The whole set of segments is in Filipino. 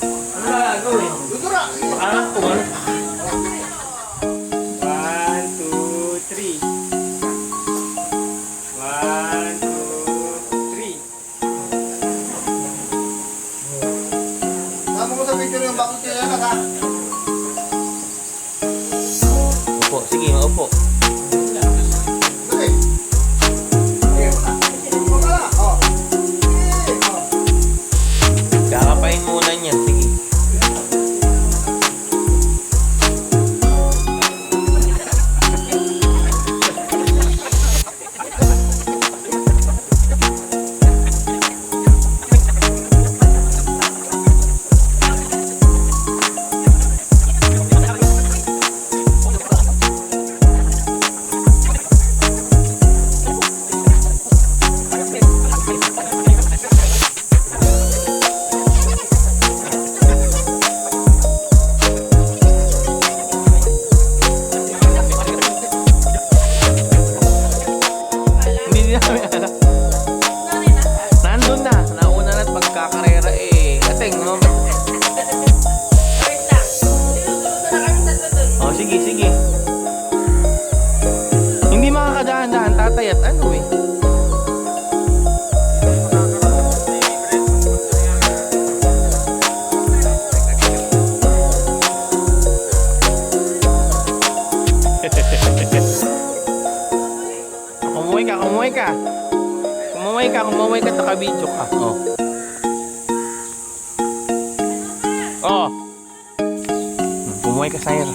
Ano na gagawin? Dudura! Parang kung ano. 1, 2, 3. 1, 2, 3. Tama ko sa picture yung bakit kaya na ha? Upo, sige, maupo. Dali! Sige, wala. Wala. Oh. Sige, oh. Kakapain muna niya, sige. Hindi namin alam. Nandun na. Nauna na't magkakarera eh. Ating, no? Oh, sige, sige. Hindi makakadahan-dahan, tatay at ano eh. Kumuhay ka, kumuhay ka. Kumuhay ka, kumuhay ka, naka-video ka. Oh. Oh. Kumuhay ka, Sire.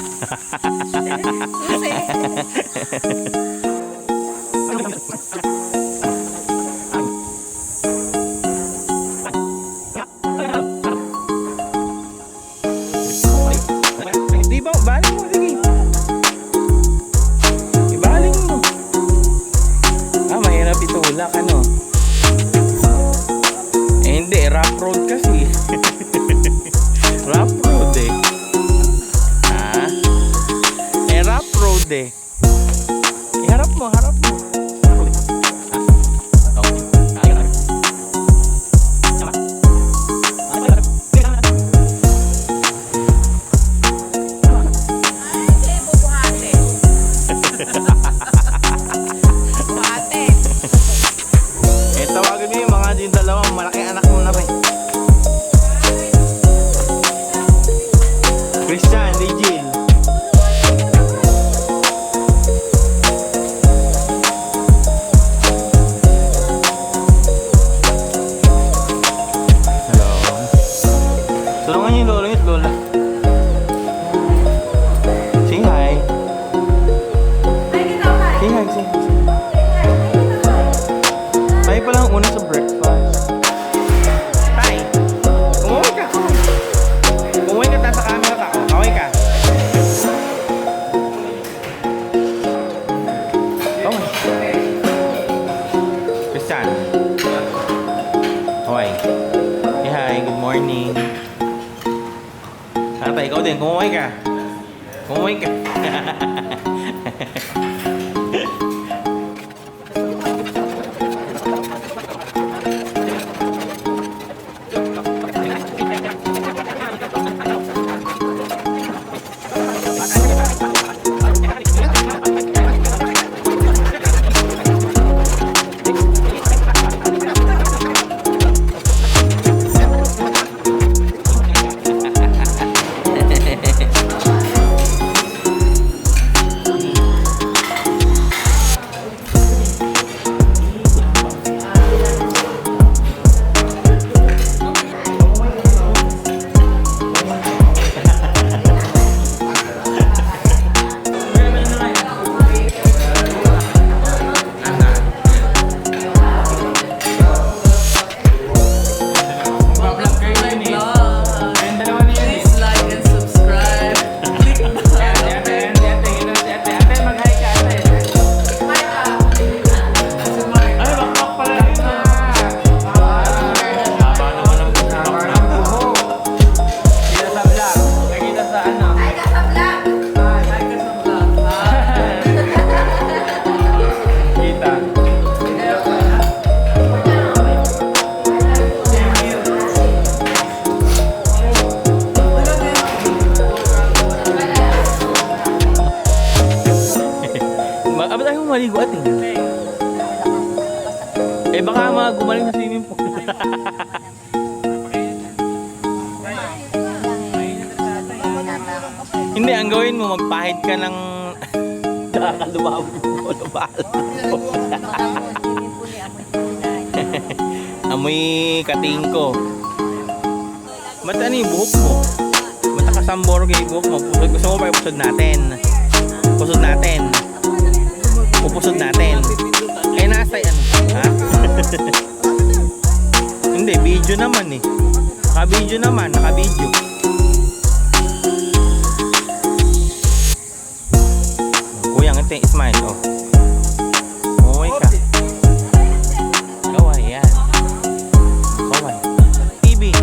Di ba? Baling mo, sige. Ibaling mo. Ah, mahirap itulak, ano? Eh, hindi. Rough road kasi. Rough road eh. Ha? Eh, rough road eh. Harap mo, harap mo. Eh, tawagan mo yung mga yung dalawang malaking anak mo na rin. Christian, Regine. Hello. Tulungan niyo yung lolo niyo at lola. Say hi. Say hi, say hi. Tayo pa lang una sa breakfast. Tay! Umuwi ka! Umuwi ka, nasa camera ka. Oh, kaway ka. Kaway. Christian. Kaway. Hey, hi. Good morning. Tatay, ikaw din. Kumuhay ka. Kumuhay ka. Hindi, ang gawin mo, magpahid ka ng nakakalumabog mo, lumahal. Amoy katingko. Ba't ano yung buhok mo? Ba't nakasambor kayo yung buhok mo? Gusto mo ba ipusod natin? Pusod natin. Pupusod natin. Eh, nasa yan. Ha? Hindi, video naman eh. Naka-video naman, naka-video. Kuya, ngiti, smile, oh. Umuwi ka. Kaway, yan. Kaway. TV.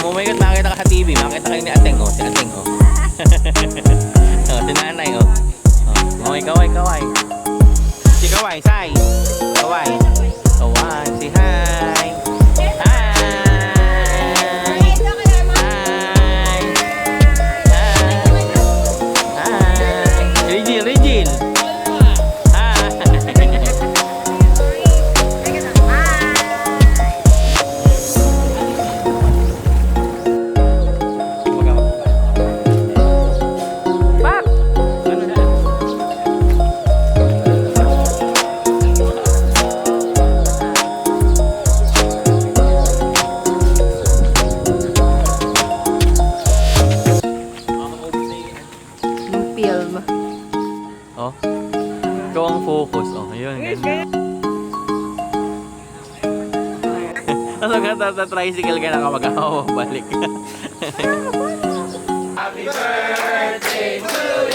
Umuwi ka, makita ka sa TV. Makita kayo ni Ateng, oh. Si Ateng, oh. Oh, si nanay, oh. Oh, kaway, kaway. Si Kaway, say. Kaway. Kaway, si hi. Regil. Pak! Ano na? Yung film. Oh. Ikaw ang focus. Oh, ayun. Ganun. Tapos sa tricycle ka na kapag balik. Happy birthday to